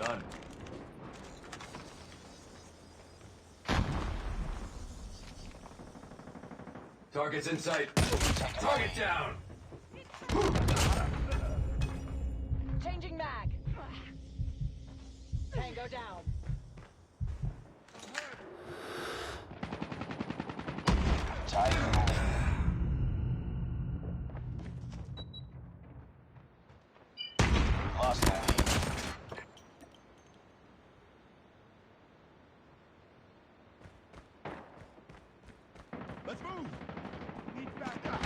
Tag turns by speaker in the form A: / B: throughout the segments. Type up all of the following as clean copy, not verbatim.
A: Done. Target's in sight. Target down!
B: Changing mag. Tango down.
C: Lost the lead.
D: Let's move! Need back up!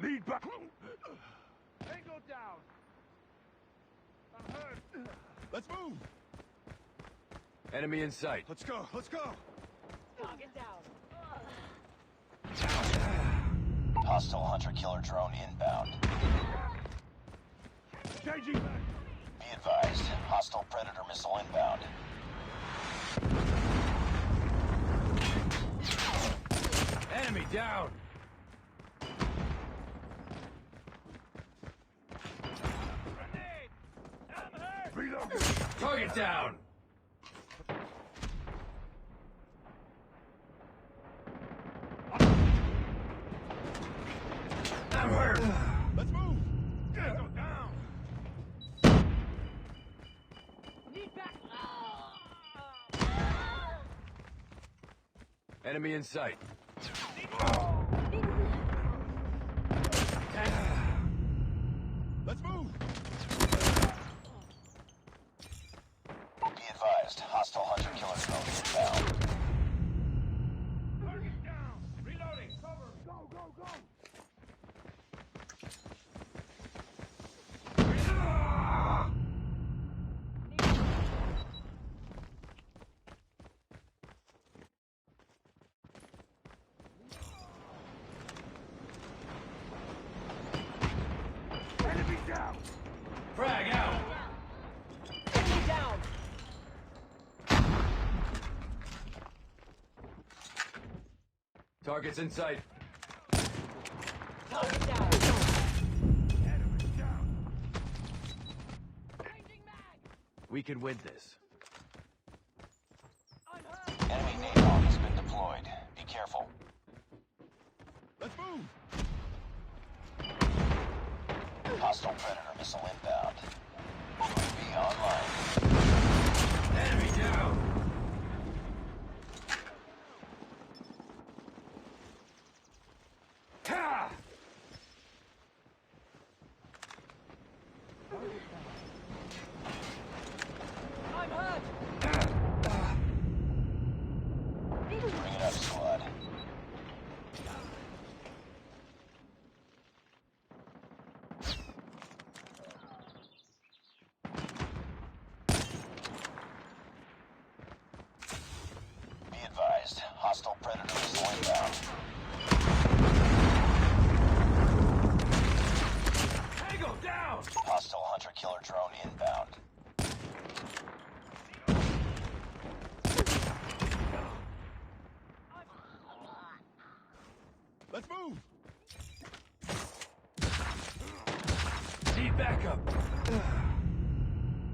D: Lead back! Tango down! I'm hurt! Let's move!
A: Enemy in sight.
D: Let's go! Let's go!
B: Target down.
C: Hostile hunter-killer drone inbound.
D: Changing back!
C: Be advised, hostile predator missile inbound.
A: Enemy down!
D: Reload!
A: Target down! I'm hurt!
D: Let's move! Tango down!
B: Need back.
A: Enemy in sight.
D: Let's move!
C: Be advised, hostile hunter-killer drone inbound.
D: Target down! Reloading! Cover! Go, go, go! Enemy down!
A: Frag out!
B: Enemy down.
A: Target's in sight.
B: Target down.
D: Enemy down!
B: Changing mag.
A: We can win this.
B: I'm hurt.
C: Enemy napalm has been deployed. Be careful.
D: Let's move!
C: Hostile predator missile inbound. UAV online.
A: Enemy down! Ha!
B: I'm hurt.
C: Bring it up, squad. Be advised, hostile predator missile inbound.
A: Tango down!
C: Hostile hunter-killer drone inbound.
D: Let's move!
A: Need backup.